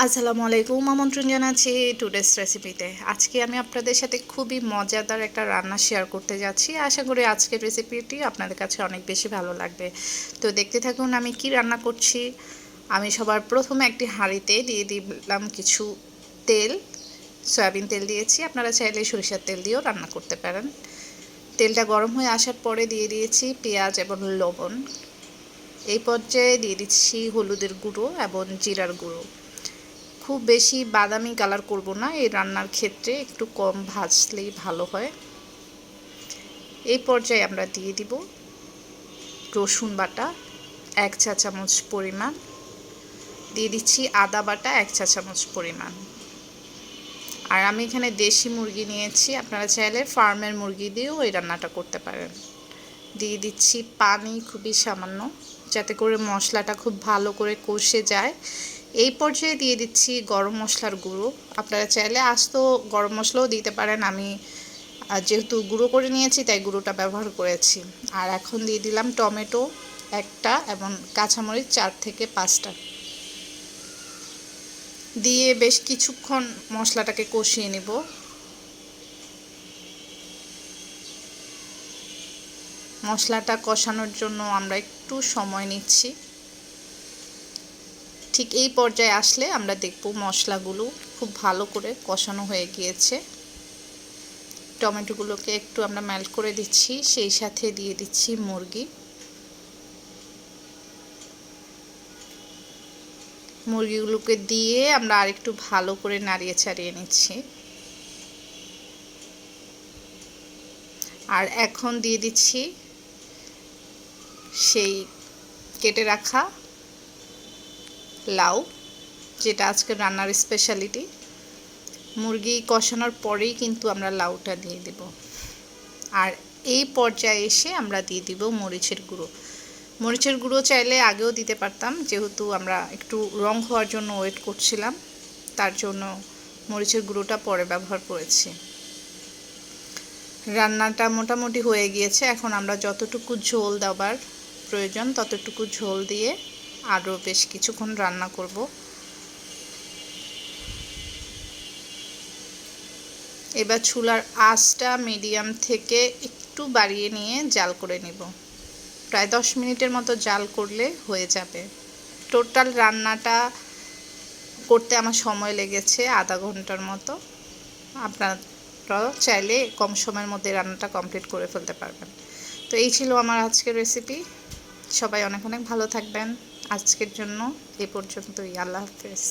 আসসালামু আলাইকুম, আমন্ত্রণ জানাচ্ছি টুডেস রেসিপিতে। আজকে আমি আপনাদের সাথে খুবই মজাদার একটা রান্না শেয়ার করতে যাচ্ছি। আশা করি আজকের রেসিপিটি আপনাদের কাছে অনেক বেশি ভালো লাগবে। তো দেখতে থাকুন আমি কি রান্না করছি। আমি সবার প্রথমে একটি হাঁড়িতে দিয়ে দিলাম কিছু তেল, সয়াবিন তেল দিয়েছি। আপনারা চাইলে সরিষার তেল দিয়েও রান্না করতে পারেন। তেলটা গরম হয়ে আসার পরে দিয়ে দিয়েছি পেঁয়াজ এবং লবণ। এই পর্যায়ে দিয়ে দিচ্ছি হলুদের গুঁড়ো এবং জিরার গুঁড়ো। খুব বেশি বাদামি কালার করব না, এই রান্নার ক্ষেত্রে একটু কম ভাজলেই ভালো হয়। এই পর্যায়ে আমরা দিয়ে দিব রসুন বাটা 1 চা চামচ পরিমাণ, দিয়ে দিচ্ছি আদা বাটা 1 চা চামচ পরিমাণ। আর আমি এখানে দেশি মুরগি নিয়েছি, আপনারা চাইলে ফার্মের মুরগি দিয়েও এই রান্নাটা করতে পারেন। দিয়ে দিচ্ছি পানি খুবই সামান্য, যাতে করে মশলাটা খুব ভালো করে কষে যায়। এই পর্যায়ে দিয়ে দিচ্ছি গরম মশলার গুঁড়ো। আপনারা চাইলে আস্ত গরম মশলাও দিতে পারেন, আমি যেহেতু গুঁড়ো করে নিয়েছি তাই গুঁড়োটা ব্যবহার করেছি। আর এখন দিয়ে দিলাম টমেটো 1টা এবং কাঁচামরিচ 4 থেকে 5টা দিয়ে বেশ কিছুক্ষণ মশলাটাকে কষিয়ে নেব। মশলাটা কষানোর জন্য আমরা একটু সময় নিচ্ছি। ঠিক এই পর্যায়ে আসলে আমরা দেখব মশলাগুলো খুব ভালো করে কষানো হয়ে গিয়েছে। টমেটোগুলোকে একটু আমরা মেল্ট করে দিচ্ছি, সেই সাথে দিয়ে দিচ্ছি মুরগিগুলোকে দিয়ে আমরা আরেকটু ভালো করে নাড়িয়ে চাড়িয়ে নিচ্ছি। আর এখন দিয়ে দিচ্ছি সেই কেটে রাখা লাউ, যেটা আজকে রান্নার স্পেশালিটি। মুরগি কষানোর পরেই কিন্তু আমরা লাউটা দিয়ে দিব। আর এই পর্যায়ে এসে আমরা দিয়ে দিব মরিচের গুঁড়ো। মরিচের গুঁড়ো চাইলে আগেও দিতে পারতাম, যেহেতু আমরা একটু রং হওয়ার জন্য ওয়েট করছিলাম, তার জন্য মরিচের গুঁড়োটা পরে ব্যবহার করেছি। রান্নাটা মোটামুটি হয়ে গিয়েছে। এখন আমরা যতটুকু ঝোল দেওয়ার প্রয়োজন ততটুকু ঝোল দিয়ে আরও বেশ কিছুক্ষণ রান্না করব। এবার চুলার আঁচটা মিডিয়াম থেকে একটু বাড়িয়ে নিয়ে জাল করে নিব। প্রায় 10 মিনিটের মতো জাল করলে হয়ে যাবে। টোটাল রান্নাটা করতে আমার সময় লেগেছে আধা ঘন্টার মতো। আপনারা চাইলে কম সময়ের মধ্যে রান্নাটা কমপ্লিট করে ফেলতে পারবেন। তো এই ছিল আমার আজকের রেসিপি। সবাই অনেক অনেক ভালো থাকবেন। আজকের জন্য এ পর্যন্তই। আল্লাহ হাফেজ।